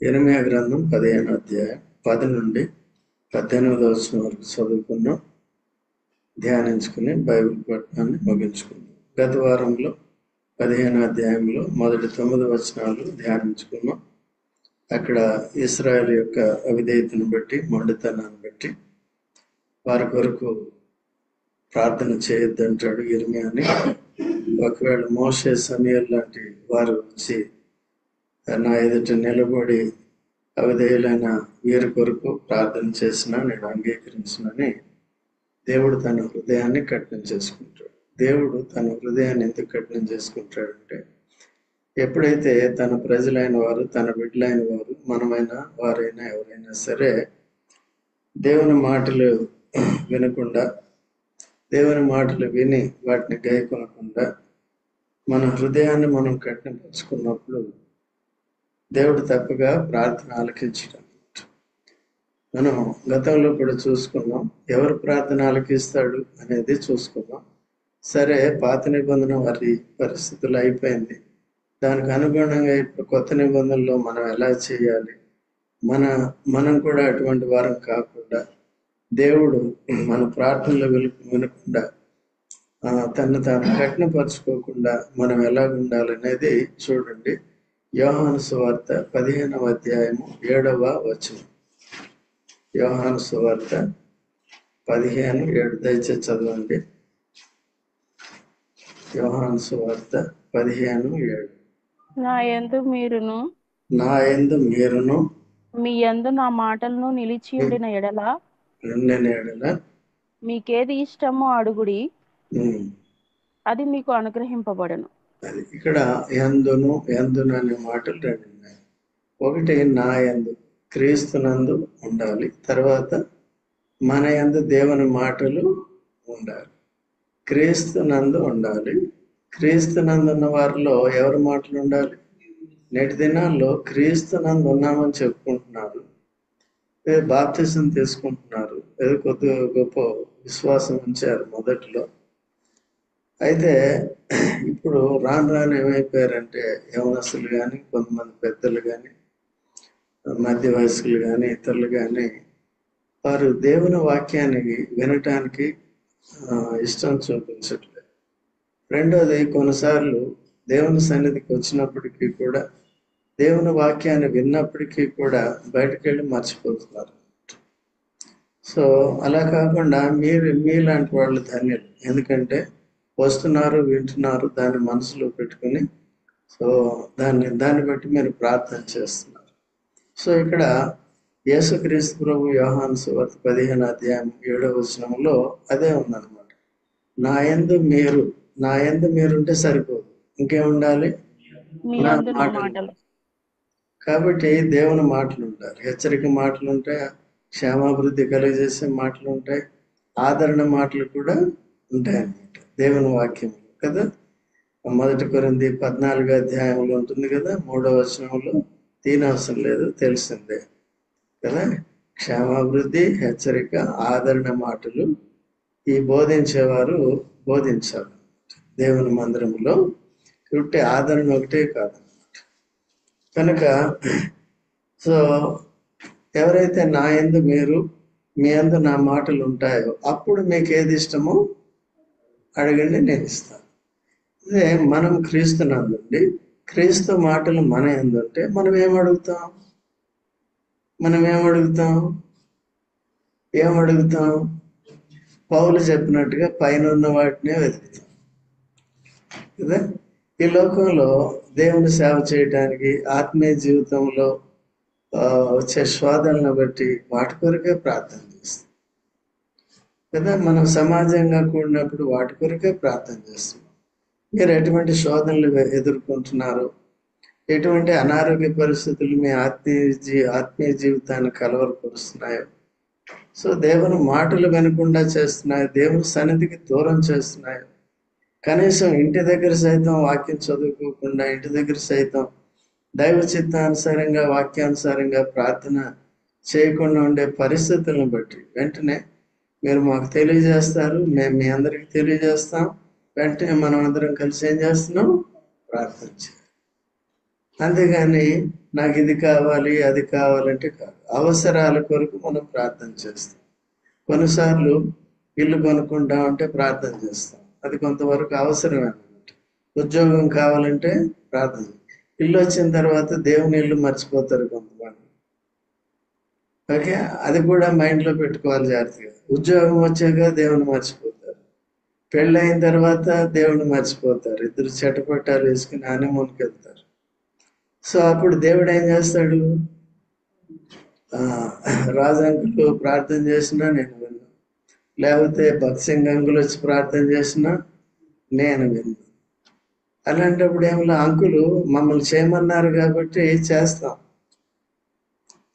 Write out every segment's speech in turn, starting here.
ఇర్మీయా గ్రంథం 15వ అధ్యాయం 10 నుండి 18వ వచనం వరకు చదువుకున్నాం, ధ్యానించుకుని బైబిల్ పఠనాన్ని ముగించుకున్నాం. గత వారంలో 15వ అధ్యాయంలో మొదటి 9 వచనాలు ధ్యానించుకున్నాం. అక్కడ ఇశ్రాయేలు యొక్క అవిధేయతను బట్టి, మొండితనాన్ని బట్టి వారి కొరకు ప్రార్థన చేయొద్దంటాడు ఇర్మీయాని. ఒకవేళ మోషే, సమూయేలు లాంటి వారు వచ్చి నా ఎదుట నిలబడి అవిధేయులైన వీరి కొరకు ప్రార్థన చేసినా నేను అంగీకరించినని దేవుడు తన హృదయాన్ని కఠినం చేసుకుంటాడు. దేవుడు తన హృదయాన్ని ఎందుకు కఠినం చేసుకుంటాడంటే, ఎప్పుడైతే తన ప్రజలైన వారు, తన బిడ్డలైన వారు, మనమైనా వారైనా ఎవరైనా సరే దేవుని మాటలు వినకుండా, దేవుని మాటలు విని వాటిని గైకొనకుండా మన హృదయాన్ని మనం కఠినపరుచుకున్నప్పుడు దేవుడు తప్పగా ప్రార్థన ఆలకించడం. మనం గతంలో కూడా చూసుకున్నాం, ఎవరు ప్రార్థన ఆలకిస్తాడు అనేది చూసుకున్నాం. సరే, పాత నిబంధన వారి పరిస్థితులు అయిపోయింది. దానికి అనుగుణంగా ఇప్పుడు కొత్త నిబంధనలో మనం ఎలా చేయాలి, మనం కూడా అటువంటి వారం కాకుండా, దేవుడు మన ప్రార్థనలు వినకుండా తను తాను కఠినపరచుకోకుండా మనం ఎలా ఉండాలనేది చూడండి. యోహాను సువార్త 15వ అధ్యాయము 7వ వచనం. యోహాను సువార్త 15:7 దయచేసి చదవండి. యోహాను సువార్త 15:7. నా యందు మీరును మీ యందు నా మాటలను నిలిచి ఉండిన ఎడల మీకేది ఇష్టమో అడుగుడి, అది మీకు అనుగ్రహింపబడను. అది ఇక్కడ యందును అనే మాటలు రెండు ఉన్నాయి. ఒకటి నా యందు, క్రీస్తునందు ఉండాలి. తర్వాత మన యందు దేవుని మాటలు ఉండాలి. క్రీస్తునందు ఉండాలి. క్రీస్తునందు ఉన్న వారిలో ఎవరి మాటలు ఉండాలి? నేటి దినాల్లో క్రీస్తునందు ఉన్నామని చెప్పుకుంటున్నారు, బాప్తిసం తీసుకుంటున్నారు, ఏదో కొద్ది గొప్ప విశ్వాసం ఉంచారు మొదట్లో. అయితే ఇప్పుడు రాను ఏమైపోయారంటే, యవనస్తులు కానీ, కొంతమంది పెద్దలు కానీ, మధ్య వయస్కులు కానీ, ఇతరులు కానీ, వారు దేవుని వాక్యాన్ని వినటానికి ఇష్టం చూపించట్లేదు. రెండోది, కొన్నిసార్లు దేవుని సన్నిధికి వచ్చినప్పటికీ కూడా, దేవుని వాక్యాన్ని విన్నప్పటికీ కూడా బయటకు వెళ్ళి మర్చిపోతున్నారు. సో అలా కాకుండా మీలాంటి వాళ్ళు ధన్యులు. ఎందుకంటే వస్తున్నారు, వింటున్నారు, దాన్ని మనసులో పెట్టుకుని సో దాన్ని బట్టి మీరు ప్రార్థన చేస్తున్నారు. సో ఇక్కడ యేసుక్రీస్తు ప్రభు యోహాను సువార్త 15వ అధ్యాయం 7వ వచనంలో అదే ఉందన్నమాట. నా యందు మీరుంటే సరిపోదు, ఇంకేముండాలి? నా మాటలు. కాబట్టి దేవుని మాటలు ఉంటాయి, హెచ్చరిక మాటలు ఉంటాయి, క్షేమాభివృద్ధి కలిగజేసే మాటలు ఉంటాయి, ఆదరణ మాటలు కూడా ఉంటాయి అన్నమాట దేవుని వాక్యం కదా. 1 కొరింథీ 14వ అధ్యాయంలో ఉంటుంది కదా, 3వ వచనంలో తీనవసరం లేదు, తెలిసిందే కదా. క్షేమాభివృద్ధి, హెచ్చరిక, ఆదరణ మాటలు ఈ బోధించేవారు బోధించాలి దేవుని మందిరంలో. కాబట్టి ఆదరణ ఒకటే కాదు కనుక. సో ఎవరైతే నా యందు మీ యందు నా మాటలు ఉంటాయో అప్పుడు మీకు ఏది ఇష్టమో అడగండి, నేను ఇస్తాను. అదే మనం క్రీస్తునందుండి క్రీస్తు మాటలు మన యందు ఉంటే మనం ఏమడుగుతాం? పౌలు చెప్పినట్టుగా పైన ఉన్న వాటినే వెతుకుతాం కదా. ఈ లోకంలో దేవుని సేవ చేయడానికి, ఆత్మీయ జీవితంలో వచ్చే శోధనలను బట్టి వాటి కొరకే ప్రార్థన చేస్తాం కదా. మనం సమాజంగా కూడినప్పుడు వాటి కొరకే ప్రార్థన చేస్తున్నాం. మీరు ఎటువంటి శోధనలు ఎదుర్కొంటున్నారు, ఎటువంటి అనారోగ్య పరిస్థితులు మీ ఆత్మీయ జీవితాన్ని కలవరపరుస్తున్నాయో, సో దేవుని మాటలు వినకుండా చేస్తున్నాయో, దేవుని సన్నిధికి దూరం చేస్తున్నాయో, కనీసం ఇంటి దగ్గర సైతం వాక్యం చదువుకోకుండా, ఇంటి దగ్గర సైతం దైవ చిత్తానుసారంగా, వాక్యానుసారంగా ప్రార్థన చేయకుండా ఉండే పరిస్థితులను బట్టి వెంటనే మీరు మాకు తెలియజేస్తారు, మేము మీ అందరికి తెలియజేస్తాం. వెంటనే మనం అందరం కలిసి ఏం చేస్తున్నాం? ప్రార్థన చేయాలి. అంతేగాని నాకు ఇది కావాలి అది కావాలంటే కాదు. అవసరాల కొరకు మనం ప్రార్థన చేస్తాం. కొన్నిసార్లు ఇల్లు కొనుక్కుంటామంటే ప్రార్థన చేస్తాం, అది కొంతవరకు అవసరమే అన్నమాట. ఉద్యోగం కావాలంటే ప్రార్థన. ఇల్లు వచ్చిన తర్వాత దేవుని ఇల్లు మర్చిపోతారు కొంతమంది. ఓకే, అది కూడా మైండ్లో పెట్టుకోవాలి జాగ్రత్తగా. ఉద్యోగం వచ్చాక దేవుని మర్చిపోతారు, పెళ్ళైన తర్వాత దేవుని మర్చిపోతారు, ఇద్దరు చెట్టపట్టాలు వేసుకుని హనీమూన్కి వెళ్తారు. సో అప్పుడు దేవుడు ఏం చేస్తాడు? రాజంకులు ప్రార్థన చేసినా నేను విన్నా, లేకపోతే భక్సింగ్ అంకులు వచ్చి ప్రార్థన చేసినా నేను విన్నా. అలాంటప్పుడు ఏమన్నా అంకులు మమ్మల్ని చేయమన్నారు కాబట్టి చేస్తాం.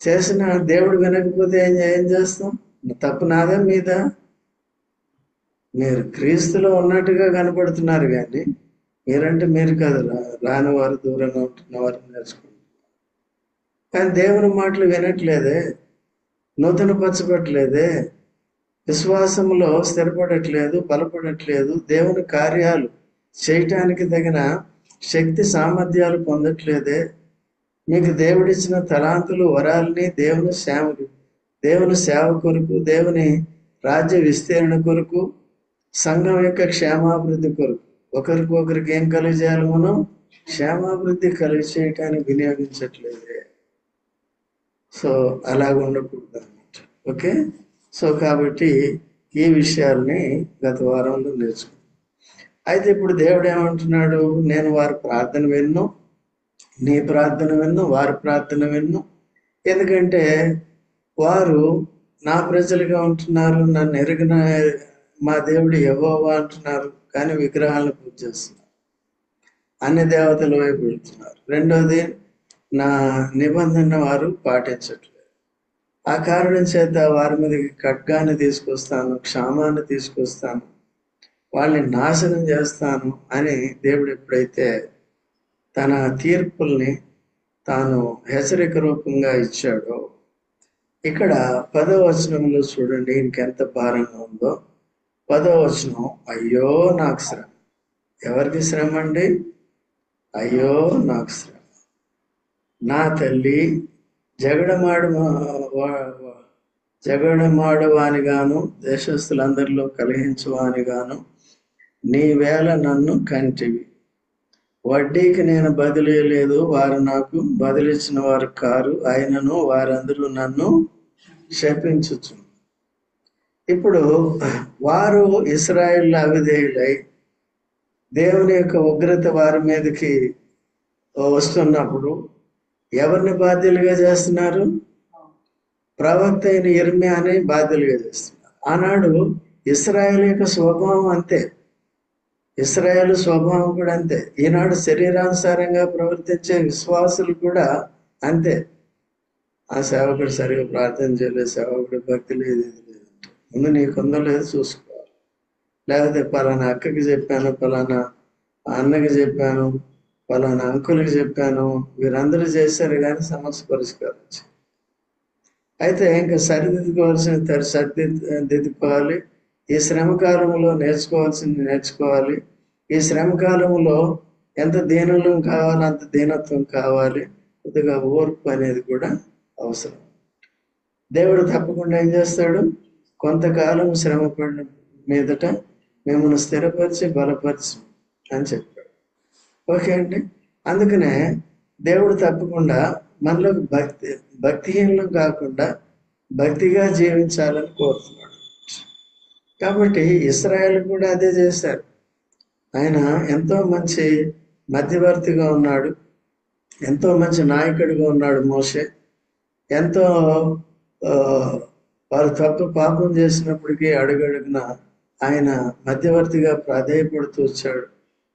చేసిన దేవుడు వినకపోతే ఏం చేస్తాం? తప్పు నాదా మీద? మీరు క్రీస్తులో ఉన్నట్టుగా కనపడుతున్నారు, కానీ మీరంటే మీరు కదా, రాని వారు దూరంగా ఉంటున్న వారు నేర్చుకుంటున్నారు. కానీ దేవుని మాటలు వినట్లేదే, నూతన పరచబట్టలేదే, విశ్వాసంలో స్థిరపడట్లేదు, బలపడట్లేదు, దేవుని కార్యాలు చేయటానికి తగిన శక్తి సామర్థ్యాలు పొందట్లేదే. మీకు దేవుడిచ్చిన తలాంతులు వరాలని దేవుని సేవ కొరకు, దేవుని రాజ్య విస్తీరణ కొరకు, సంఘం యొక్క క్షేమాభివృద్ధి కొరకు, ఒకరికి ఏం కలిగజేయాలి? మనం క్షేమాభివృద్ధి కలిగి చేయటానికి వినియోగించట్లేదే. సో అలాగ ఉండకూడదు అన్నమాట. ఓకే, సో కాబట్టి ఈ విషయాల్ని గత వారంలో నేర్చుకున్నాం. అయితే ఇప్పుడు దేవుడు ఏమంటున్నాడు? నేను వారి ప్రార్థన విన్ను, నీ ప్రార్థన విన్ను, వారి ప్రార్థన విన్ను. ఎందుకంటే వారు నా ప్రజలుగా ఉంటున్నారు, నన్ను ఎరిగిన మా దేవుడు యెహోవా అంటున్నారు, కానీ విగ్రహాలను పూజ చేస్తున్నారు, అన్ని దేవతల వైపు వెళ్తున్నారు. రెండోది, నా నిబంధన వారు పాటించట్లేదు. ఆ కారణం చేత వారి మీదకి ఖడ్గాన్ని తీసుకొస్తాను, క్షామాన్ని తీసుకొస్తాను, వాళ్ళని నాశనం చేస్తాను అని దేవుడు ఎప్పుడైతే తన తీర్పుల్ని తాను హెచ్చరిక రూపంగా ఇచ్చాడో, ఇక్కడ 10వ వచనంలో చూడండి ఇంకెంత భారంగా ఉందో. 10వ వచనం, అయ్యో నాకు శ్రమ. ఎవరికి శ్రమ అండి? అయ్యో నాకు శ్రమ. నా తల్లి జగడమాడువానిగాను, దేశస్తులందరిలో కలిగించువానిగాను నీ వేళ నన్ను కంటివి. వడ్డీకి నేను బదిలీ లేదు, వారు నాకు బదిలిచ్చిన వారు కారు, అయినను వారందరూ నన్ను శపించుచు. ఇప్పుడు వారు ఇశ్రాయేలు అవిధేయులై దేవుని యొక్క ఉగ్రత వారి మీదకి వస్తున్నప్పుడు ఎవరిని బాధ్యులుగా చేస్తున్నారు? ప్రవక్త అయిన యిర్మీయాని బాధ్యులుగా చేస్తున్నారు. ఆనాడు ఇశ్రాయేలు యొక్క స్వభావం అంతే, ఇశ్రాయేలు స్వభావం కూడా అంతే. ఈనాడు శరీరానుసారంగా ప్రవర్తించే విశ్వాసులు కూడా అంతే. ఆ సేవకుడు సరిగా ప్రార్థన చేయలేదు, సేవకుడు భక్తి లేదు, ఇది లేదంటే ముందు నీకుందో లేదో చూసుకోవాలి. లేకపోతే పలానా అక్కకి చెప్పాను, పలానా అన్నకి చెప్పాను, పలానా అంకులకి చెప్పాను, వీరందరూ చేశారు కానీ సమస్య పరిష్కారం. అయితే ఇంకా సరిదిద్దుకోవాల్సిన సరిదిద్దుకోవాలి. ఈ శ్రమకాలంలో నేర్చుకోవాల్సింది నేర్చుకోవాలి. ఈ శ్రమకాలంలో ఎంత దీనులం కావాలో అంత దీనత్వం కావాలి. కొద్దిగా ఓర్పు అనేది కూడా అవసరం. దేవుడు తప్పకుండా ఏం చేస్తాడు? కొంతకాలం శ్రమ పడిన మీదట మిమ్మల్ని స్థిరపరిచి బలపరిచి అని చెప్పాడు. ఓకే అండి. అందుకనే దేవుడు తప్పకుండా మనలో భక్తిహీనం కాకుండా భక్తిగా జీవించాలని కోరుతున్నాడు. కాబట్టి ఇశ్రాయేలు కూడా అదే చేశారు. ఆయన ఎంతో మంచి మధ్యవర్తిగా ఉన్నాడు, ఎంతో మంచి నాయకుడిగా ఉన్నాడు మోషే. ఎంతో వారు పాపం చేసినప్పటికీ అడుగడుగున ఆయన మధ్యవర్తిగా ప్రాధేయపడుతూ వచ్చాడు.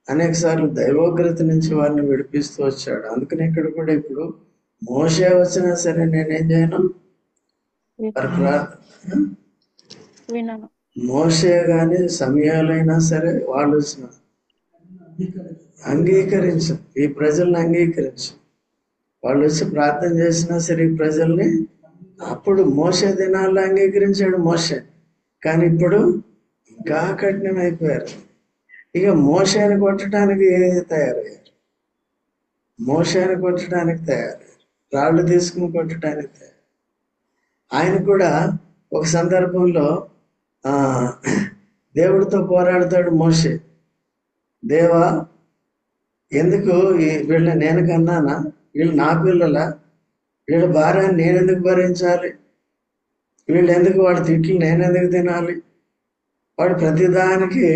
అనేక సార్లు దైవోగ్రత నుంచి వారిని విడిపిస్తూ వచ్చాడు. అందుకని ఇక్కడ కూడా ఇప్పుడు మోషే వచ్చినా సరే నేనేం చేయను, మోషే కానీ సమయాలైనా సరే వాళ్ళు వచ్చిన అంగీకరించు, ఈ ప్రజల్ని అంగీకరించు. వాళ్ళు వచ్చి ప్రార్థన చేసినా సరే ఈ ప్రజల్ని, అప్పుడు మోషే దినాల్లో అంగీకరించాడు మోషే, కానీ ఇప్పుడు ఇంకా కఠినమైపోయారు. ఇక మోషేని కొట్టడానికి తయారయ్యారు. మోషేని కొట్టడానికి తయారు, రాళ్ళు తీసుకుని కొట్టడానికి తయారు. ఆయన కూడా ఒక సందర్భంలో ఆ దేవుడితో పోరాడతాడు మోషే. దేవా, ఎందుకు వీళ్ళని నేను కన్నానా? వీళ్ళు నా పిల్లల, వీళ్ళ భార్యని నేను ఎందుకు భరించాలి? వీళ్ళు ఎందుకు, వాడి తిట్లు నేను ఎందుకు తినాలి? వాడు ప్రతిదానికి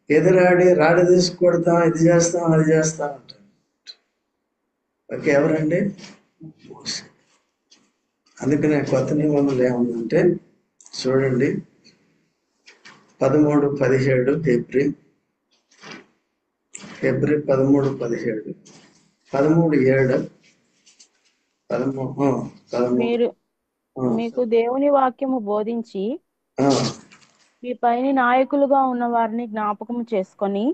ఎదురాడి రాడు తీసుకొడతాం, ఇది చేస్తాం, అది చేస్తాం అంటాడు. ఓకే, ఎవరండి? మోషే. అందుకనే కొత్త నిబంధనలు ఏముందంటే చూడండి, 13:17 ఫిబ్రి 13:17, 13:7, 13. మీకు దేవుని వాక్యము బోధించి మీ పైన నాయకులుగా ఉన్న వారిని జ్ఞాపకం చేసుకొని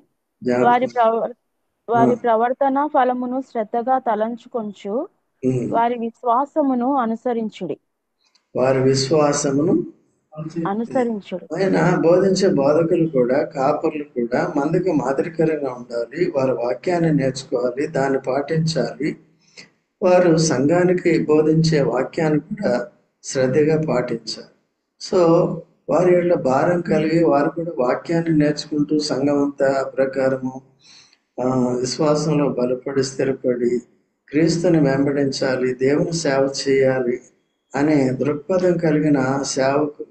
వారి ప్రవర్తన ఫలమును శ్రద్ధగా తలంచుకొంచు వారి విశ్వాసమును అనుసరించుడి. ఆయన బోధించే బోధకులు కూడా, కాపర్లు కూడా మందికి మాదిరికరంగా ఉండాలి. వారి వాక్యాన్ని నేర్చుకోవాలి, దాన్ని పాటించాలి. వారు సంఘానికి బోధించే వాక్యాన్ని కూడా శ్రద్ధగా పాటించాలి. సో వారి యొక్క భారం కలిగి వారు కూడా వాక్యాన్ని నేర్చుకుంటూ సంఘం అంతా ప్రకారము విశ్వాసంలో బలపడి స్థిరపడి క్రీస్తుని వెంబడించాలి, దేవుని సేవ చేయాలి అనే దృక్పథం కలిగిన సేవకులు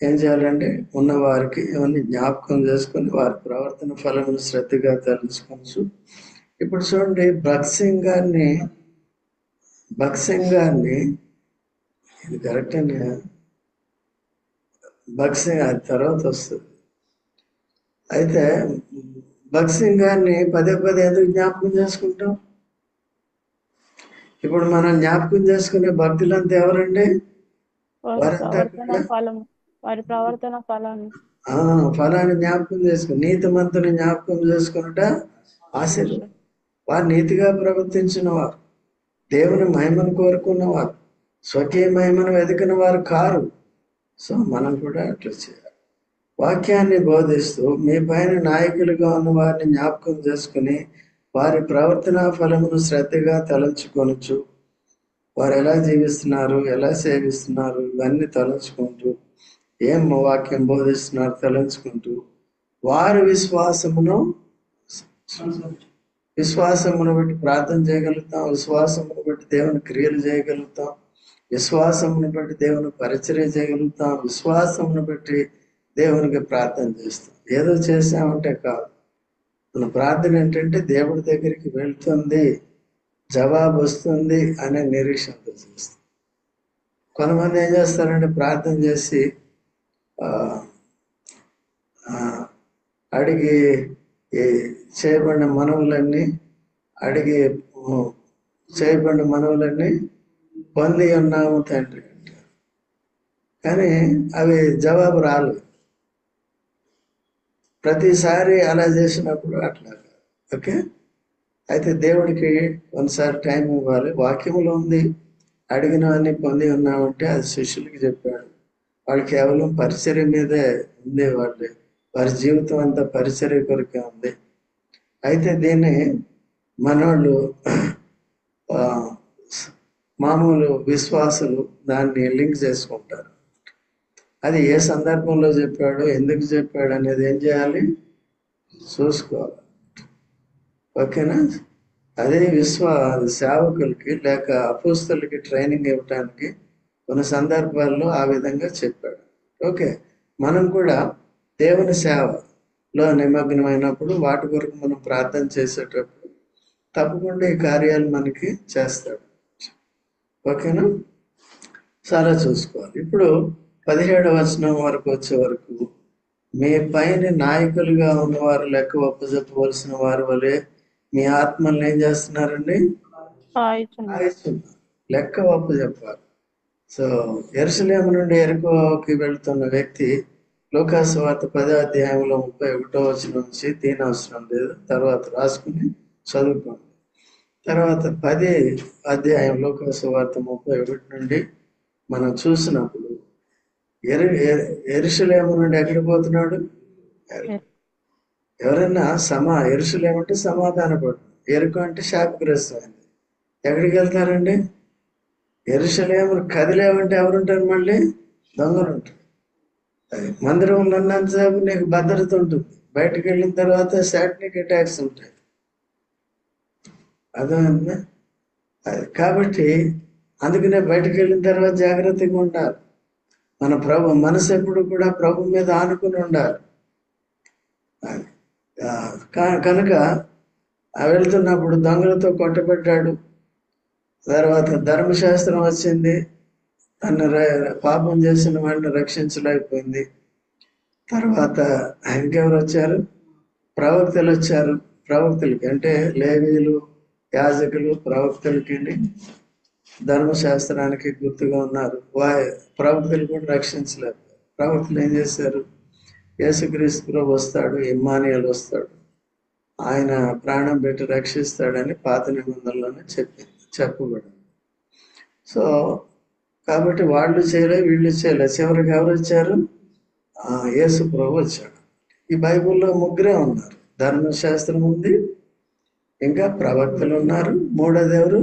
ఏం చేయాలంటే ఉన్నవారికి ఇవన్నీ జ్ఞాపకం చేసుకొని వారి ప్రవర్తన ఫలమును శ్రద్ధగా తెలుసుకోవచ్చు. ఇప్పుడు చూడండి, భక్సింగ్ గారిని ఇది కరెక్ట్ అండి. భక్సింగ్ అది తర్వాత వస్తుంది. అయితే భక్సింగ్ గారిని పదే పదే ఎందుకు జ్ఞాపకం చేసుకుంటాం? ఇప్పుడు మనం జ్ఞాపకం చేసుకునే భక్తులంతా ఎవరండి? ఫలాన్ని జ్ఞాపకం చేసుకుని, నీతిమంతుని జ్ఞాపకం చేసుకున్నట ఆశీర్వాదం. వారు నీతిగా ప్రవర్తించిన వారు, దేవుని మహిమను కోరుకున్నవారు, స్వకీయ మహిమను వెతికిన వారు కారు. సో మనం కూడా అట్లా చేయాలి. వాక్యాన్ని బోధిస్తూ మీ పైన నాయకులుగా ఉన్న వారిని జ్ఞాపకం చేసుకుని వారి ప్రవర్తన ఫలమును శ్రద్ధగా తలంచుకొనొచ్చు. వారు ఎలా జీవిస్తున్నారు, ఎలా సేవిస్తున్నారు, ఇవన్నీ తలంచుకుంటూ, ఏం వాక్యం బోధిస్తున్నారు తలంచుకుంటూ వారి విశ్వాసమును బట్టి ప్రార్థన చేయగలుగుతాం, విశ్వాసమును బట్టి దేవుని క్రియలు చేయగలుగుతాం, విశ్వాసమును బట్టి దేవుని పరిచర్య చేయగలుగుతాం, విశ్వాసమును బట్టి దేవునికి ప్రార్థన చేస్తాం. ఏదో చేసామంటే కాదు. మన ప్రార్థన ఏంటంటే దేవుడి దగ్గరికి వెళ్తుంది, జవాబు వస్తుంది అనే నిరీక్షణతో చేస్తాం. కొంతమంది ఏం చేస్తారంటే ప్రార్థన చేసి అడిగి చేయబడిన మనవులన్నీ పొంది ఉన్నాము తండ్రి అంటారు, కానీ అవి జవాబు రాలేదు. ప్రతిసారి అలా చేసినప్పుడు అట్లా. ఓకే, అయితే దేవుడికి కొన్నిసారి టైం ఇవ్వాలి. వాక్యంలో ఉంది, అడిగినవన్నీ పొంది ఉన్నామంటే అది శిష్యులకి చెప్పాడు. వాళ్ళు కేవలం పరిచర్య మీదే ఉంది, వారి జీవితం అంతా పరిచర్య కొరకే ఉంది. అయితే దీన్ని మనోళ్ళు మామూలు విశ్వాసులు దాన్ని లింక్ చేసుకుంటారు. అది ఏ సందర్భంలో చెప్పాడు, ఎందుకు చెప్పాడు అనేది ఏం చేయాలి, చూసుకోవాలి. ఓకేనా? అదే సేవకులకి లేక అపోస్తలకి ట్రైనింగ్ ఇవ్వటానికి కొన్ని సందర్భాల్లో ఆ విధంగా చెప్పాడు. ఓకే, మనం కూడా దేవుని సేవలో నిమగ్నమైనప్పుడు వాటి కొరకు మనం ప్రార్థన చేసేటప్పుడు తప్పకుండా ఈ కార్యాలు మనకి చేస్తాడు. ఓకేనా? చాలా చూసుకోవాలి. ఇప్పుడు 17వ వచనం వరకు వచ్చే వరకు, మీ పైన నాయకులుగా ఉన్నవారు లెక్క ఒప్పజెప్పవలసిన వారి వలె మీ ఆత్మల్ని ఏం చేస్తున్నారండి, లెక్క ఒప్పజెప్పాలి. సో యెరూషలేము నుండి యెరికోకి వెళ్తున్న వ్యక్తి లూకాసు వార్త 10వ అధ్యాయంలో 31వ వచనం నుంచి తీనవసరం లేదు, తర్వాత రాసుకుని చదువుకోండి. తర్వాత 10వ అధ్యాయం లూకాసు వార్త 31 నుండి మనం చూసినప్పుడు యెరూషలేము నుండి ఎక్కడికి పోతున్నాడు? ఎవరైనా యెరూషలేము అంటే సమాధానపడు, ఎరుకో అంటే శాపగ్రస్తమైంది. ఎక్కడికి వెళ్తారండి? యెరూషలేము కదిలేమంటే ఎవరుంటారు? మళ్ళీ దొంగలు ఉంటారు. మందిరంలో ఉన్నంతసేపు నీకు భద్రత ఉంటుంది, బయటకు వెళ్ళిన తర్వాత శాటనిక్ అటాక్స్ ఉంటాయి. అర్థమైందా? అది కాబట్టి అందుకనే బయటకు వెళ్ళిన తర్వాత జాగ్రత్తగా ఉండాలి. మన మనసు ఎప్పుడు కూడా ప్రభు మీద ఆనుకుని ఉండాలి. కనుక వెళ్తున్నప్పుడు దొంగలతో కొట్టబడ్డాడు. తర్వాత ధర్మశాస్త్రం వచ్చింది, తను పాపం చేసిన వాడిని రక్షించలేకపోయింది. తర్వాత ఇంకెవరు వచ్చారు? ప్రవక్తలు వచ్చారు. ప్రవక్తలకి అంటే లేవీయులు, యాజకులు ప్రవక్తలకి ధర్మశాస్త్రానికి గుర్తుగా ఉన్నారు. ప్రవక్తలు కూడా రక్షించలేరు. ప్రవక్తలు ఏం చేశారు? యేసుక్రీస్తు ప్రభు వస్తాడు, ఇమ్మానుయేలు వస్తాడు, ఆయన ప్రాణం పెట్టి రక్షిస్తాడని పాత నిబంధనలోనే చెప్పబడింది. సో కాబట్టి వాళ్ళు చేయలే, వీళ్ళు చేయలే. చివరికి ఎవరు వచ్చారు? యేసు ప్రభు వచ్చాడు. ఈ బైబిల్లో ముగ్గురే ఉన్నారు. ధర్మశాస్త్రం ఉంది, ఇంకా ప్రవక్తలు ఉన్నారు, మూడోది ఎవరు?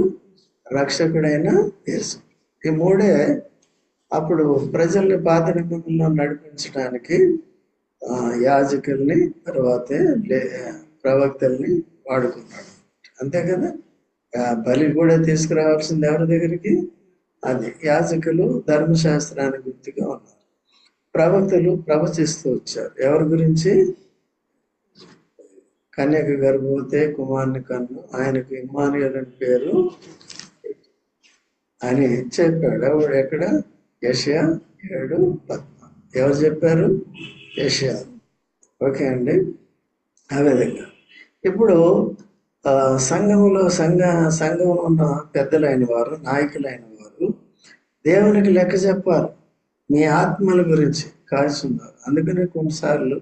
రక్షకుడైన యేసు. ఈ మూడే అప్పుడు ప్రజల్ని పాత నిబంధనలో నడిపించడానికి యాజకుల్ని తర్వాతే ప్రవక్తల్ని వాడుకున్నాడు. అంతే కదా? బలి కూడా తీసుకురావాల్సింది ఎవరి దగ్గరికి? అది యాజకులు ధర్మశాస్త్రానికి గుర్తుగా ఉన్నారు. ప్రవక్తలు ప్రవచిస్తూ వచ్చారు. ఎవరి గురించి? కన్యక గర్భవతే కుమారుని కన్ను, ఆయనకు ఇమ్మానుయేలు అని పేరు అని చెప్పాడు. ఎవడు? ఎక్కడ? యెషయా 7:10. ఎవరు చెప్పారు? యెషయా. ఓకే అండి. ఆ విధంగా ఇప్పుడు సంఘంలో ఉన్న పెద్దలైన వారు, నాయకులైన వారు దేవునికి లెక్క చెప్పాలి. మీ ఆత్మల గురించి కాల్చున్నారు. అందుకనే కొన్నిసార్లు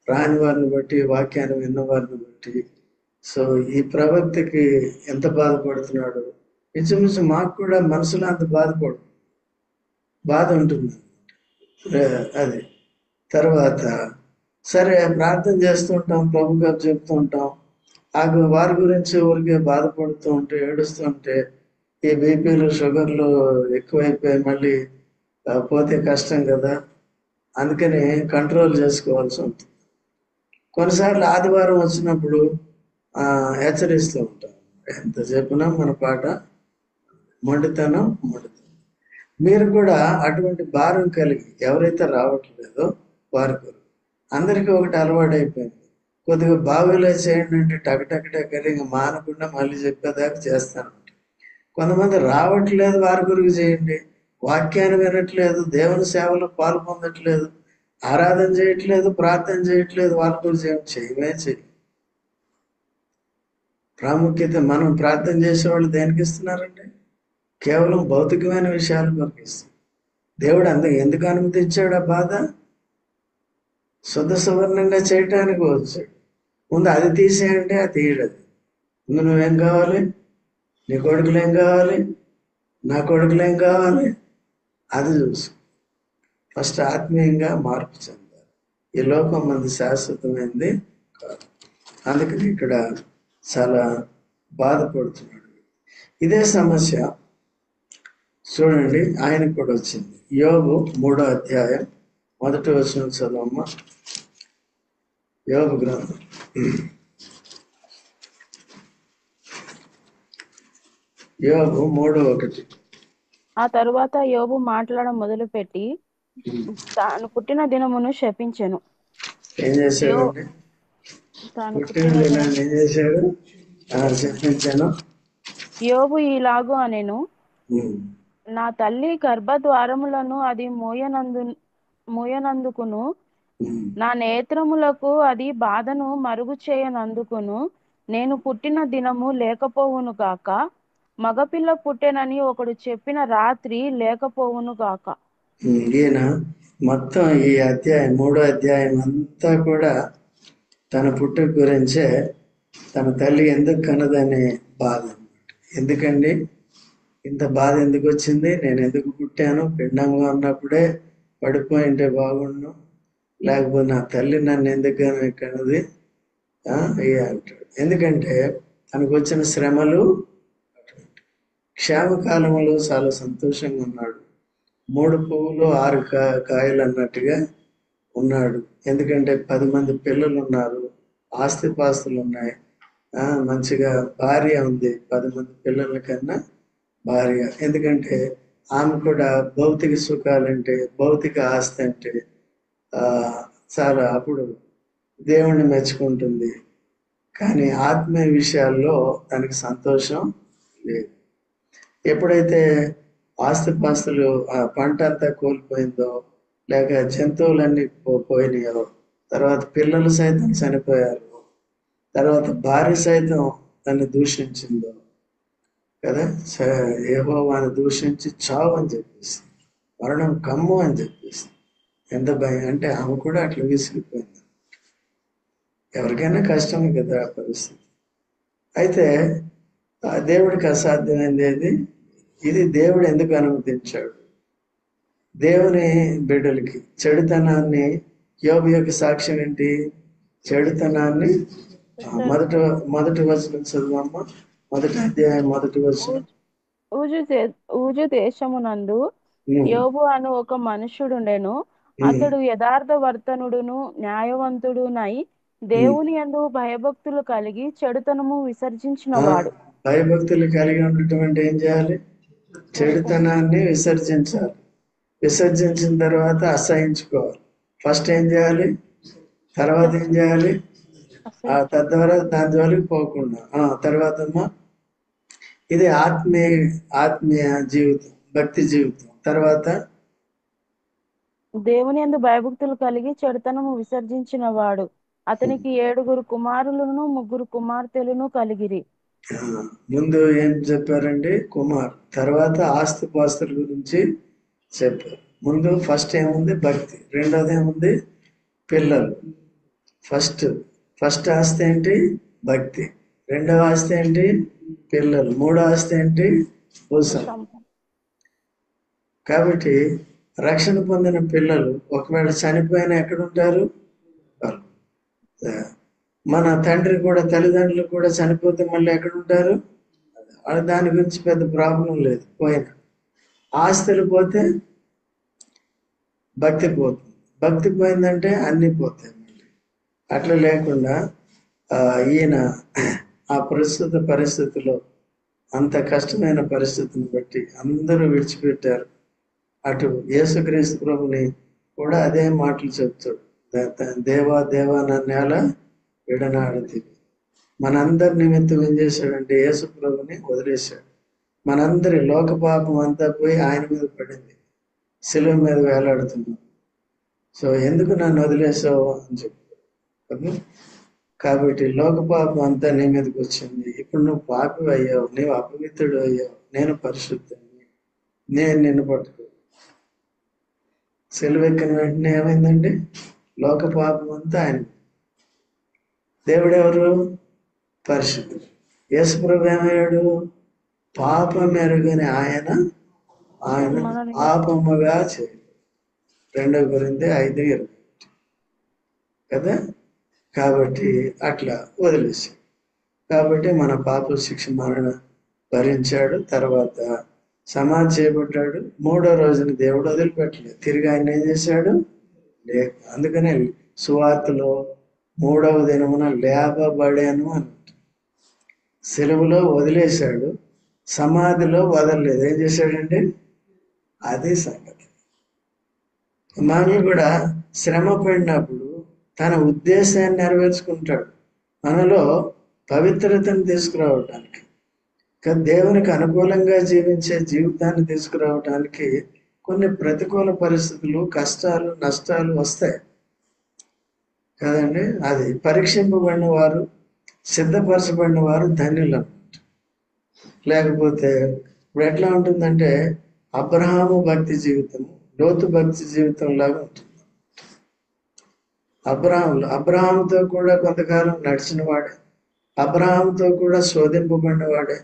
రాని వారిని బట్టి, వాక్యాన్ని విన్న వారిని బట్టి, సో ఈ ప్రవక్తకి ఎంత బాధపడుతున్నాడు, ఇంచుమించు మాకు కూడా మనసులో అంత బాధ ఉంటుంది. అది తర్వాత సరే ప్రార్థన చేస్తూ ఉంటాం, ప్రభు గారు చెప్తూ ఉంటాం. వారి గురించి ఊరికే బాధపడుతూ ఉంటే, ఏడుస్తూ ఉంటే ఈ బీపీలు, షుగర్లు ఎక్కువైపోయి మళ్ళీ పోతే కష్టం కదా. అందుకని కంట్రోల్ చేసుకోవాల్సి ఉంటుంది. కొన్నిసార్లు ఆదివారం వచ్చినప్పుడు హెచ్చరిస్తూ ఉంటాం, ఎంత చెప్పినా మన పాట మొండితనం. మీరు కూడా అటువంటి భారం కలిగి ఎవరైతే రావట్లేదో వారి కొరకు, అందరికీ ఒకటి అలవాటు అయిపోయింది, కొద్దిగా బావిలో చేయండి అంటే టకటక మానకుండా మళ్ళీ చెప్పేదాకా చేస్తాను. కొంతమంది రావట్లేదు, వారి కొరకు చేయండి. వాక్యాన్ని వినట్లేదు, దేవుని సేవలో పాలు పొందట్లేదు, ఆరాధన చేయట్లేదు, ప్రార్థన చేయట్లేదు, వాళ్ళ కొరకు చేయమే. ప్రాముఖ్యత మనం ప్రార్థన చేసేవాళ్ళు దేనికి ఇస్తున్నారండి? కేవలం భౌతికమైన విషయాల కొరకు ఇస్తారు. దేవుడు ఎందుకు అనుమతించాడు ఆ బాధ? శుద్ధ సువర్ణంగా చేయటానికి వచ్చాడు. ముందు అది తీసేయండి, అది తీయడది. ముందు నువ్వేం కావాలి? నీ కొడుకులు ఏం కావాలి? నా కొడుకులు ఏం కావాలి? అది చూసు. ఫస్ట్ ఆత్మీయంగా మార్పు చెందాలి. ఈ లోకం మంది శాశ్వతమైంది కాదు. అందుకని ఇక్కడ చాలా బాధపడుతున్నాడు. ఇదే సమస్య చూడండి ఆయనకు కూడా వచ్చింది. యోబు 3వ అధ్యాయం 1వ వచనం చదవమ్మా. యోబు గ్రంథం యోబు 3:1. ఆ తరువాత యోబు మాట్లాడడం మొదలుపెట్టి తాను పుట్టిన దినమును శపించెను. ఏం చేశాడు? పుట్టిన దినాన్ని ఏం చేశాడు? శపించాను. యోబు ఇలాగు అనెను, నా తల్లి గర్భద్వారములను అది మూయనందుకును, నా నేత్రములకు అది బాధను మరుగు చేయనందుకును నేను పుట్టిన దినము లేకపోవును గాక, మగపిల్ల పుట్టెనని ఒకడు చెప్పిన రాత్రి లేకపోవును గాక. ఈయన మొత్తం ఈ అధ్యాయం 3వ అధ్యాయం అంతా కూడా తన పుట్టుక గురించే, తన తల్లి ఎందుకు కనదనే బాధ. ఎందుకండి ఇంత బాధ ఎందుకు వచ్చింది? నేను ఎందుకు పుట్టాను? పిండంగా ఉన్నప్పుడే పడిపోయింటే బాగుండు, లేకపోతే నా తల్లి నన్ను ఎందుకు కనది అంటాడు. ఎందుకంటే తనకు వచ్చిన శ్రమలు క్షేమకాలంలో చాలా సంతోషంగా ఉన్నాడు. 3 పువ్వులు 6 కాయలు అన్నట్టుగా ఉన్నాడు. ఎందుకంటే 10 మంది పిల్లలు ఉన్నారు, ఆస్తిపాస్తులు ఉన్నాయి, మంచిగా భార్య ఉంది. 10 మంది పిల్లల కన్నా భార్య. ఎందుకంటే ఆమె కూడా భౌతిక సుఖాలంటే, భౌతిక ఆస్తి అంటే చాలా అప్పుడు దేవుణ్ణి మెచ్చుకుంటుంది. కానీ ఆత్మీయ విషయాల్లో తనకి సంతోషం లేదు. ఎప్పుడైతే ఆస్తిపాస్తులు పంట అంతా కోల్పోయిందో, లేక జంతువులన్నీ పోయినాయో, తర్వాత పిల్లలు సైతం చనిపోయారు, తర్వాత భార్య సైతం తను దూషించిందో కదా, యెహోవాను దూషించి చావు అని చెప్పేసి, మరణం కమ్ము అని చెప్పేసి. ఎంత భయం అంటే ఆమె కూడా అట్లా విసిగిపోయింది. ఎవరికైనా కష్టమే కదా ఆ పరిస్థితి. అయితే దేవుడికి అసాధ్యమైంది ఏది? ఇది దేవుడు ఎందుకు అనుమతించాడు? దేవుని బిడ్డలకి చెడుతనాన్ని, యోబు యొక్క సాక్ష్యం ఏంటి? చెడుతనాన్ని మొదటి వచనం చదువమ్మా. 1వ అధ్యాయం 1వ వచనం. ఊజు దేశమునందు యోబు అను ఒక మనుష్యుడుండెను. అతడు యథార్థ వర్తనుడును న్యాయవంతుడునై దేవుని యందు భయభక్తులు కలిగి చెడుతనము విసర్జించిన వాడు. భయభక్తులు కలిగి ఉండటం అంటే ఏం చేయాలి? చెడుతనాన్ని విసర్జించాలి. విసర్జించిన తర్వాత అసహించుకోవాలి. ఫస్ట్ ఏం చేయాలి, తర్వాత ఏం చేయాలి? తద్వారా దాని జోలికి పోకుండా. తర్వాత ఇది ఆత్మీయ జీవితం, భక్తి జీవితం. తర్వాత దేవుని యందు భయభక్తులు కలిగి చెడుతనము విసర్జించిన వాడు. అతనికి 7 కుమారులను 3 కుమార్తెలను కలిగిరి. ముందు ఏం చెప్పారండి? కుమార్. తర్వాత ఆస్తిపాస్తుల గురించి చెప్పారు. ముందు ఫస్ట్ ఏముంది? భక్తి. రెండోది ఏముంది? పిల్లలు. ఫస్ట్ ఆస్తి ఏంటి? భక్తి. రెండవ ఆస్తి ఏంటి? పిల్లలు. మూడో ఆస్తి ఏంటి? భూసం. కాబట్టి రక్షణ పొందిన పిల్లలు ఒకవేళ చనిపోయినా ఎక్కడుంటారు? మన తండ్రి కూడా, తల్లిదండ్రులు కూడా చనిపోతే మళ్ళీ ఎక్కడుంటారు? దాని గురించి పెద్ద ప్రాబ్లం లేదు. పోయినా ఆస్తులు పోతే భక్తి పోతుంది. భక్తి పోయిందంటే అన్నీ పోతాయి. అట్లా లేకుండా ఈయన ఆ ప్రస్తుత పరిస్థితిలో, అంత కష్టమైన పరిస్థితిని బట్టి అందరూ విడిచిపెట్టారు. అటు యేసుక్రీస్తు ప్రభుని కూడా అదే మాటలు చెప్తాడు. దేవా దేవా నన్ను ఎలా విడనాడది. మనందరి నిమిత్తం ఏం చేశాడంటే యేసు ప్రభుని వదిలేశాడు. మనందరి లోక పాపం అంతా పోయి ఆయన మీద పడింది, శిలువ మీద వేలాడుతున్నాం. సో ఎందుకు నన్ను వదిలేసావు అని చెప్పాడు. కాబట్టి లోక పాపం అంతా నీ మీదకి వచ్చింది. ఇప్పుడు నువ్వు పాపి అయ్యావు, నీవు అపవిత్రుడు అయ్యావు, నేను పరిశుద్ధుని, నేను నిన్ను పట్టుకో. సెలవెక్కిన వెంటనే ఏమైందండి? లోక పాపం అంతా ఆయన. దేవుడెవరు? పరిశుద్ధుడు. యేసుప్రభు ఏమయ్యాడు? పాపం ఎరుగని ఆయన పాపముగా చేయడు. 2 కొరింథీ 5:20 కదా. కాబట్టి అట్లా వదిలేశాడు. కాబట్టి మన పాప శిక్ష మరణ భరించాడు. తర్వాత సమాధి చేయబడ్డాడు. 3వ రోజున దేవుడు వదిలిపెట్టలేదు. తిరిగి ఆయన ఏం చేశాడు? అందుకనే సువార్తలో 3వ దినమున లేపబడాను అని. సెలవులో వదిలేశాడు, సమాధిలో వదలలేదు. ఏం చేశాడండి? అదే సంగతి. మనల్ని కూడా శ్రమ పడినప్పుడు తన ఉద్దేశాన్ని నెరవేర్చుకుంటాడు. మనలో పవిత్రతను తీసుకురావటానికి, దేవునికి అనుకూలంగా జీవించే జీవితాన్ని తీసుకురావటానికి కొన్ని ప్రతికూల పరిస్థితులు, కష్టాలు, నష్టాలు వస్తాయి కదండి. అది పరీక్షింపబడిన వారు, సిద్ధపరచబడిన వారు ధన్యులు అన్నమాట. లేకపోతే ఇప్పుడు ఎట్లా ఉంటుందంటే అబ్రహాము భక్తి జీవితం, లోతు భక్తి జీవితం లాగా ఉంటుంది. అబ్రహాముతో కూడా కొంతకాలం నడిచిన వాడే, అబ్రహాముతో కూడా శోధింపబడిన వాడే,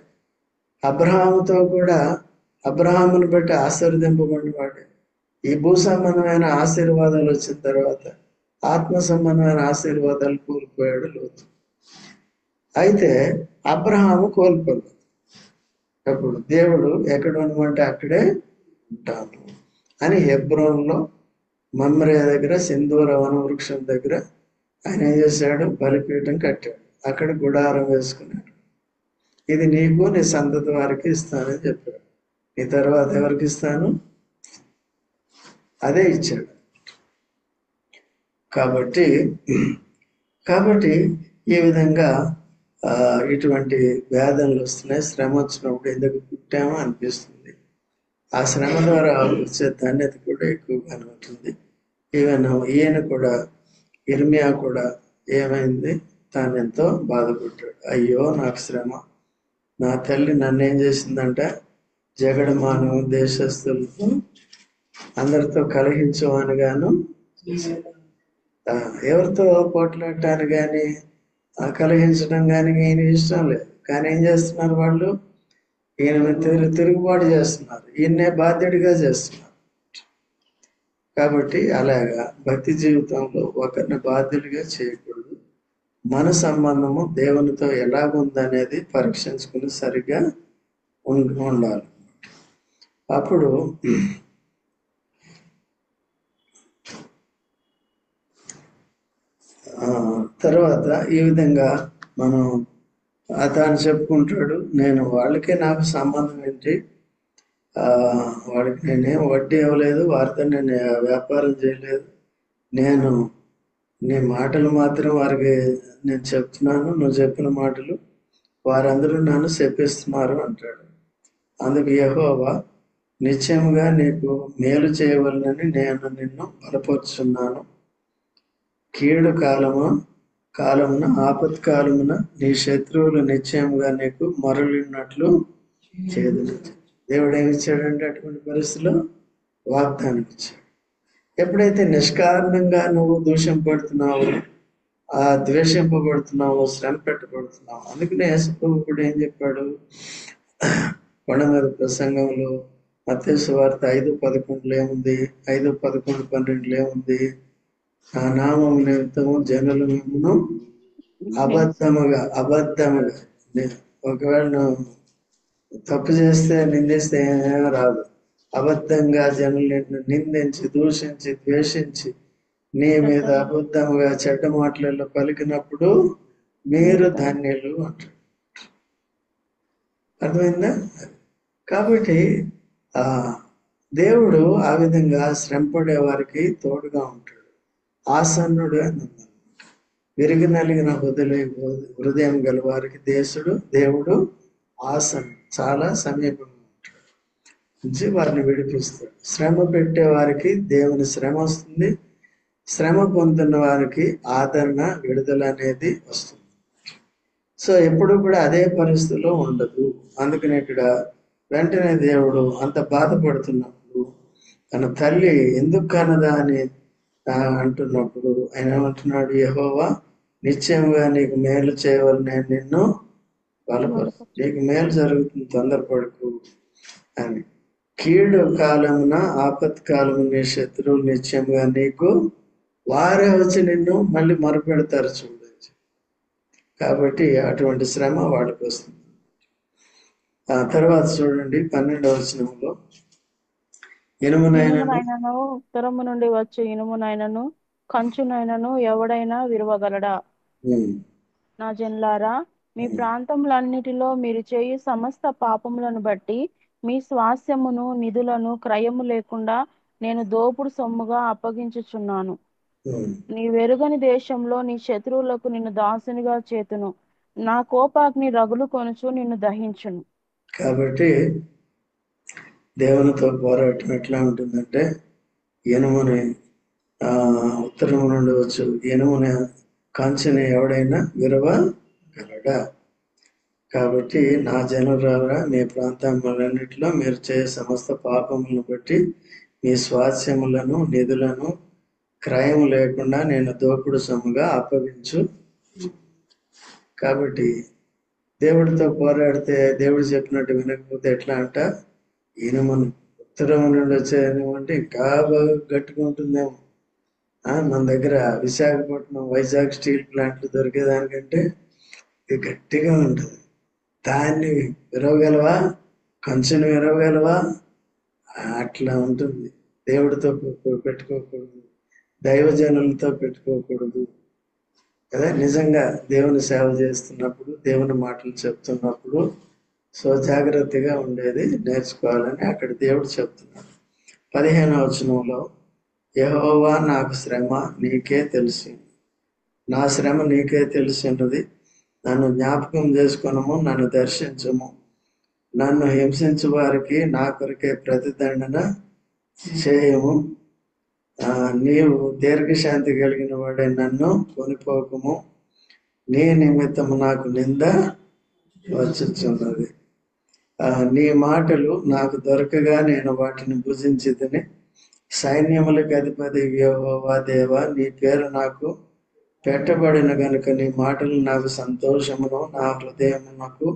అబ్రహామును బట్టి ఆశీర్వదింపబడిన వాడే. ఈ భూ సంబంధమైన ఆశీర్వాదాలు వచ్చిన తర్వాత ఆత్మ సంబంధమైన ఆశీర్వాదాలు కోల్పోయాడు లోతు. అయితే అబ్రహాము కోల్పోలేదు. అప్పుడు దేవుడు ఎక్కడ ఉండమంటే అక్కడే ఉంటాను అని హెబ్రోన్లో మమ్రే దగ్గర సింధూర వనవృక్షం దగ్గర ఆయన ఏం చేశాడు? బలిపీఠం కట్టాడు. అక్కడ గుడారం వేసుకున్నాడు. ఇది నీకు నీ సంతతి వారికి ఇస్తానని చెప్పాడు. నీ తర్వాత ఎవరికి ఇస్తాను? అదే ఇచ్చాడు. కాబట్టి ఈ విధంగా ఇటువంటి వేదనలు వస్తున్నాయి. శ్రమ వచ్చినప్పుడు ఎందుకు పుట్టామో అనిపిస్తుంది. ఆ శ్రమ ద్వారా వచ్చే ధన్యత కూడా ఎక్కువగానే ఉంటుంది. ఈయన కూడా, ఇర్మియా కూడా ఏమైంది? తాను ఎంతో బాధపడ్డాడు. అయ్యో నాకు శ్రమ, నా తల్లి నన్ను ఏం చేసిందంటే జగడమాను దేశస్తులతో అందరితో కలహించమనగాను, ఎవరితో పోట్లాడటానికి కానీ కలహించడం కానీ ఈయన ఇష్టం లేదు. కానీ ఏం చేస్తున్నారు వాళ్ళు? ఈయన తిరుగుబాటు చేస్తున్నారు, ఈయన్నే బాధ్యుడిగా చేస్తున్నారు. కాబట్టి అలాగా భక్తి జీవితంలో ఒకరిని బాధ్యుడిగా చేయకూడదు. మన సంబంధము దేవునితో ఎలాగుందనేది పరీక్షించుకుని సరిగ్గా ఉండాలి. అప్పుడు తర్వాత ఈ విధంగా మనం అతను చెప్పుకుంటాడు, నేను వాళ్ళకే నాకు సంబంధం ఏంటి, వాడికి నేనేం వడ్డీ ఇవ్వలేదు, వారితో నేను వ్యాపారం చేయలేదు, నేను నీ మాటలు మాత్రం వారికి నేను చెప్తున్నాను, నువ్వు చెప్పిన మాటలు వారందరూ నన్ను శపిస్తున్నారు అంటాడు. అందుకు యెహోవా, నిశ్చయముగా నీకు మేలు చేయవలనని నేను నిన్ను బలపరుచున్నాను. కీడు కాలమున ఆపత్కాలమున నీ శత్రువులు నిశ్చయముగా నీకు మరలినట్లు చేదు. దేవుడు ఏమి ఇచ్చాడంటే అటువంటి పరిస్థితిలో వాగ్దానం ఇచ్చాడు. ఎప్పుడైతే నిష్కారణంగా నువ్వు దూషింపబడుతున్నావో, ద్వేషింపబడుతున్నావో, శ్రమ పెట్టబడుతున్నావు. అందుకనే యేసుప్రభు కూడా ఏం చెప్పాడు? కొండ మీద ప్రసంగంలో మత్తయి సువార్త 5:11 ఏముంది? 5:11-12 ఏముంది? ఆ నామము నిమిత్తము జనులు మిమ్మను అబద్ధముగా ఒకవేళ నువ్వు తప్పు చేస్తే నిందిస్తే ఏమీ రాదు. అబద్ధంగా జనులను నిందించి, దూషించి, ద్వేషించి, నీ మీద అబద్ధముగా చెడ్డ మాటలలో పలికినప్పుడు మీరు ధన్యులు అంటారు. అర్థమైందా? కాబట్టి దేవుడు ఆ విధంగా శ్రమపడే వారికి తోడుగా ఉంటాడు. ఆసన్నుడు అని విరిగి నలిగిన హృదయం గల వారికి దేవుడు చాలా సమీపంగా ఉంటాడు, వారిని విడిపిస్తాడు. శ్రమ పెట్టే వారికి దేవుని శ్రమ వస్తుంది, శ్రమ పొందుతున్న వారికి ఆదరణ, విడుదల అనేది వస్తుంది. సో ఎప్పుడు కూడా అదే పరిస్థితిలో ఉండదు. అందుకని ఇక్కడ వెంటనే దేవుడు అంత బాధపడుతున్నప్పుడు తన తల్లి ఎందుకు కనదా అని అంటున్నప్పుడు ఆయన ఏమంటున్నాడు? యెహోవా, నిశ్చయంగా నీకు మేలు చేయవలని నేను నిన్ను బలపరుచు, నీకు మేలు జరుగుతుంది, తొందరపడుకు అని. కీడు కాలమున ఆపత్కాలము నీ శత్రువులు నిశ్చయంగా నీకు వారే వచ్చి నిన్ను మళ్ళీ మరుపెడతారు చూడండి. కాబట్టి అటువంటి శ్రమ వాళ్ళకి వస్తుంది. ఆ తర్వాత చూడండి 12వ వచనంలో, ఇనుమునైనను ఉత్తరము నుండి వచ్చే ఇనుమునైనను కంచునైనను ఎవడైనా విరవగలడా? నా జనులారా, మీ ప్రాంతములన్నిటిలో మీరు చేయు సమస్త పాపములను బట్టి మీ స్వాస్యమును నిధులను క్రయము లేకుండా నేను దోపుడు సొమ్ముగా అప్పగించుచున్నాను. నీ వెరుగని దేశంలో నీ శత్రువులకు నిన్ను దాసునిగా చేతును, నా కోపాగ్ని రగులు కొనుచు నిన్ను దహించును. కాబట్టి దేవునితో పోరాటం ఎట్లా ఉంటుందంటే, ఇనుముని ఉత్తరం నుండి వచ్చు ఇనుముని కంచెని ఎవడైనా విరవగలడా? కాబట్టి నా జనులారా, మీ ప్రాంతములన్నిటిలో మీరు చేసే సమస్త పాపములను బట్టి మీ స్వాస్యములను నిధులను క్రయం లేకుండా నేను దోపుడు సొమ్ముగా అప్పగించు. కాబట్టి దేవుడితో పోరాడితే దేవుడు చెప్పినట్టు వినకపోతే ఎట్లా అంట? ఇనుమును ఉత్తరం నుండి వచ్చేయమంటే ఇంకా బాగా గట్టిగా ఉంటుందేమో. మన దగ్గర విశాఖపట్నం, వైజాగ్ స్టీల్ ప్లాంట్లు దొరికేదానికంటే ఇది గట్టిగా ఉంటుంది. దాన్ని విరవగలవా? కంచెను విరవగలవా? అట్లా ఉంటుంది. దేవుడితో పెట్టుకోకూడదు, దైవజనులతో పెట్టుకోకూడదు కదా. నిజంగా దేవుని సేవ చేస్తున్నప్పుడు, దేవుని మాటలు చెప్తున్నప్పుడు సో జాగ్రత్తగా ఉండేది నేర్చుకోవాలని అక్కడ దేవుడు చెప్తున్నాడు. 15వ వచనంలో, యెహోవా నాకు శ్రమ నీకే తెలిసి, నా శ్రమ నీకే తెలిసినది. నన్ను జ్ఞాపకం చేసుకొనము, నన్ను దర్శించము. నన్ను హింసించు వారికి నా కొరకే ప్రతిదండన చేయము. నీవు దీర్ఘశాంతి కలిగిన వాడే, నన్ను కొనిపోకము. నీ నిమిత్తము నాకు నింద వచ్చుచున్నది. నీ మాటలు నాకు దొరకగా నేను వాటిని భుజించితిని. సైన్యములకు అధిపతి యెహోవా దేవా, నీ పేరు నాకు పెట్టబడిన గనుక నీ మాటలు నాకు సంతోషమును, నా హృదయమునకు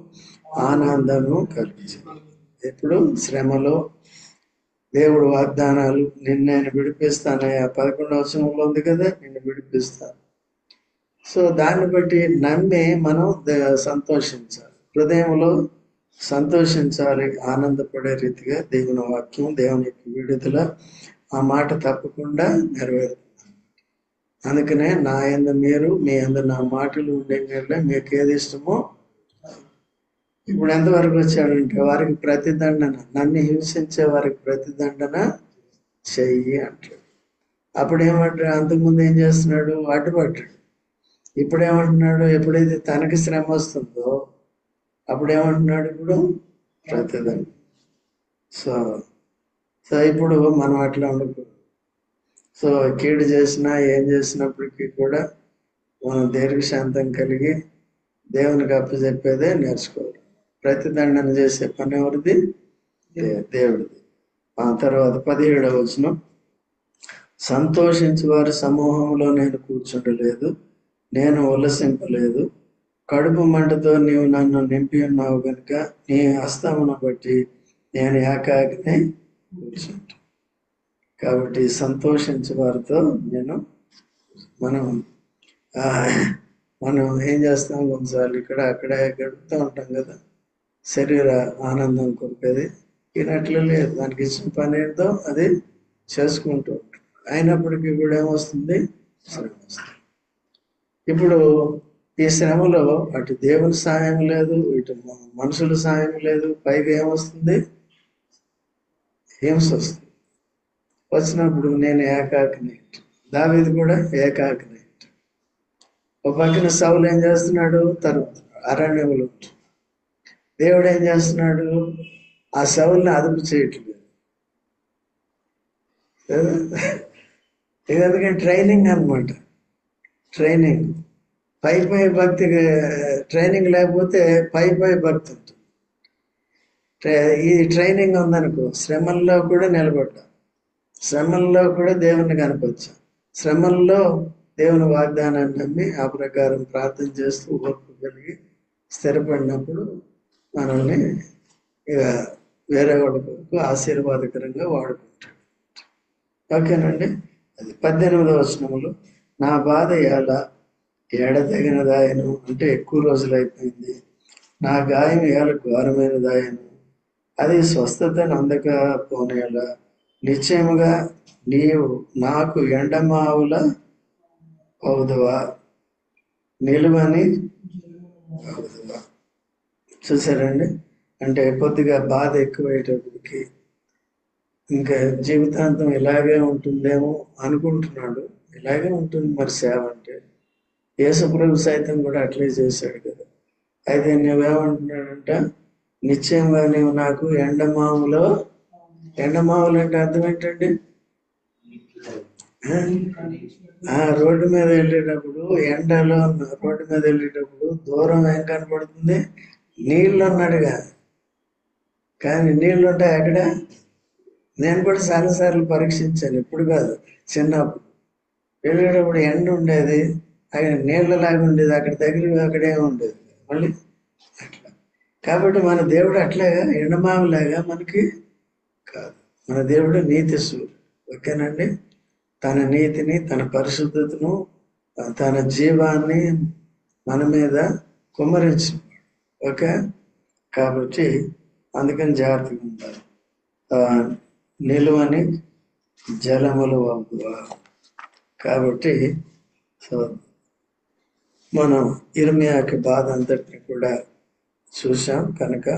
ఆనందము కలిగించింది. ఎప్పుడు శ్రమలో దేవుడు వాగ్దానాలు, నిన్ను నేను విడిపిస్తానయ్యా, 11వ వచనంలో ఉంది కదా, నిన్ను విడిపిస్తాను. సో దాన్ని బట్టి నమ్మి మనం సంతోషించాలి, హృదయంలో సంతోషించాలి, ఆనందపడే రీతిగా దేవుని వాక్యం, దేవుని యొక్క విడుదల ఆ మాట తప్పకుండా నెరవేరుతుంది. అందుకనే నా యందు మీరు, మీ యందు నా మాటలు ఉండే మీకు ఏది ఇష్టమో. ఇప్పుడు ఎంతవరకు వచ్చాడంటే, వారికి ప్రతిదండన, నన్ను హింసించే వారికి ప్రతిదండన చెయ్యి అంటాడు. అప్పుడు ఏమంటాడు? అంతకుముందు ఏం చేస్తున్నాడు? అడ్డుపడ్డాడు. ఇప్పుడు ఏమంటున్నాడు? ఎప్పుడైతే తనకి శ్రమ వస్తుందో అప్పుడు ఏమంటున్నాడు? ఇప్పుడు ప్రతిదండన. సో ఇప్పుడు మనం అట్లా ఉండకూడదు. సో కీడు చేసినా ఏం చేసినప్పటికీ కూడా మనం దీర్ఘశాంతం కలిగి దేవునికి అప్పచెప్పేదే నేర్చుకోవాలి. ప్రతిదండన చేసే పని ఎవరిది? దేవుడిది. ఆ తర్వాత 17వ వచనం, సంతోషించి వారి సమూహంలో నేను కూర్చుండలేదు, నేను ఉల్లసింపలేదు. కడుపు మంటతో నీవు నన్ను నింపి ఉన్నావు కనుక నీ హస్తమును బట్టి నేను ఏకాకిని కూర్చుంటా. కాబట్టి సంతోషించే వారితో మనం ఏం చేస్తాం? కొన్నిసార్లు ఇక్కడ అక్కడ గడుపుతూ ఉంటాం కదా, శరీర ఆనందం కొరికేది. ఈయనట్లు లేదు, దానికి ఇచ్చిన పని ఏంటో అది చేసుకుంటూ ఉంటాం. అయినప్పటికీ కూడా ఏమొస్తుంది? శ్రమ వస్తుంది. ఇప్పుడు ఈ శ్రమలో అటు దేవుని సాయం లేదు, ఇటు మనుషుల సాయం లేదు, పైగా ఏమొస్తుంది? హింస వస్తుంది. వచ్చినప్పుడు నేను ఏకాకిని. దావీదు కూడా ఏకాకిని. ఒక పక్కన సౌలు ఏం చేస్తున్నాడు? అరణ్యములు. దేవుడు ఏం చేస్తున్నాడు? ఆ సౌల్ని అదుపు చేయట్లేదు. ఇది అందుకని ట్రైనింగ్ అనమాట. ట్రైనింగ్ పై భక్తి, ట్రైనింగ్ లేకపోతే పై భక్తి ఉంటుంది. ఈ ట్రైనింగ్ ఉందనుకో, శ్రమల్లో కూడా నిలబడ్డా, శ్రమల్లో కూడా దేవుణ్ణి కనపరచా, శ్రమల్లో దేవుని వాగ్దానాన్ని నమ్మి ఆ ప్రకారం ప్రార్థన చేస్తూ ఓర్పు కలిగి స్థిరపడినప్పుడు మనల్ని ఇక వేరే వాళ్ళ కొరకు ఆశీర్వాదకరంగా వాడుకుంటాడు. ఓకేనండి. అది 18వ వచనములు, నా బాధ ఎలా ఏడతగినదాయను, అంటే ఎక్కువ రోజులు అయిపోయింది. నా గాయం ఏళ్ళ ఘోరమైనదాయను, అది స్వస్థతను అందకపోనేలా. నిశ్చయముగా నీవు నాకు ఎండమావుల అవుదువా, నిలువని అవుదువా. చూసారండి, అంటే కొద్దిగా బాధ ఎక్కువయ్యేటప్పటికి ఇంకా జీవితాంతం ఇలాగే ఉంటుందేమో అనుకుంటున్నాడు. ఇలాగే ఉంటుంది మరి సేవ అంటే. యేసుప్రభు సైతం కూడా అట్లే చేశాడు కదా. అయితే నువ్వేమంటున్నాడంట? నిశ్చయంగా నీవు నాకు ఎండమావులు అంటే అర్థం ఏంటండి? రోడ్డు మీద వెళ్ళేటప్పుడు, ఎండలో రోడ్డు మీద వెళ్ళేటప్పుడు దూరం ఏం కనపడుతుంది? నీళ్ళు అన్నాడుగా. కానీ నీళ్ళు ఉంటాయి అక్కడ? నేను కూడా చాలాసార్లు పరీక్షించాను, ఇప్పుడు కాదు, చిన్నప్పుడు వెళ్ళేటప్పుడు ఎండ ఉండేది, అక్కడ నీళ్ళలాగా ఉండేది, అక్కడ దగ్గర అక్కడే ఉండేది మళ్ళీ అట్లా. కాబట్టి మన దేవుడు అట్లాగా ఎండమావిలాగా మనకి కాదు. మన దేవుడు నీతి సూర్యుడు. ఓకేనండి. తన నీతిని, తన పరిశుద్ధతను, తన జీవాన్ని మన మీద కుమ్మరించి. ఓకే, కాబట్టి అందుకని జాగ్రత్తగా ఉండాలి. నిలువని జలములు వంపువ. కాబట్టి సో మనం ఇర్మియాకి బాధ అంతటిని కూడా చూసాం కనుక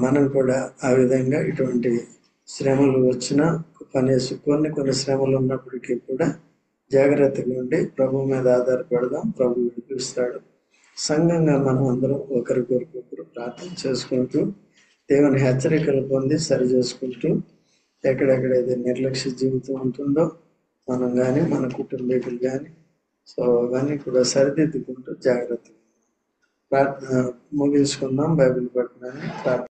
మనం కూడా ఆ విధంగా ఇటువంటి శ్రమలు వచ్చినా కొన్ని శ్రమలు ఉన్నప్పటికీ కూడా జాగ్రత్తగా ఉండి ప్రభు మీద ఆధారపడదాం. ప్రభు విడిపిస్తాడు. సంఘంగా మనం అందరం ఒకరికొకరు ప్రార్థన చేసుకుంటూ దేవుని హెచ్చరికలు పొంది సరి చేసుకుంటూ ఎక్కడెక్కడైతే నిర్లక్ష్య జీవితం ఉంటుందో మనం కానీ మన కుటుంబీకులు కానీ సో అవన్నీ కూడా సరిదిద్దుకుంటూ జాగ్రత్తగా ప్రార్థన ముగించుకుందాం. బైబిల్ పట్టణాన్ని ప్రార్థన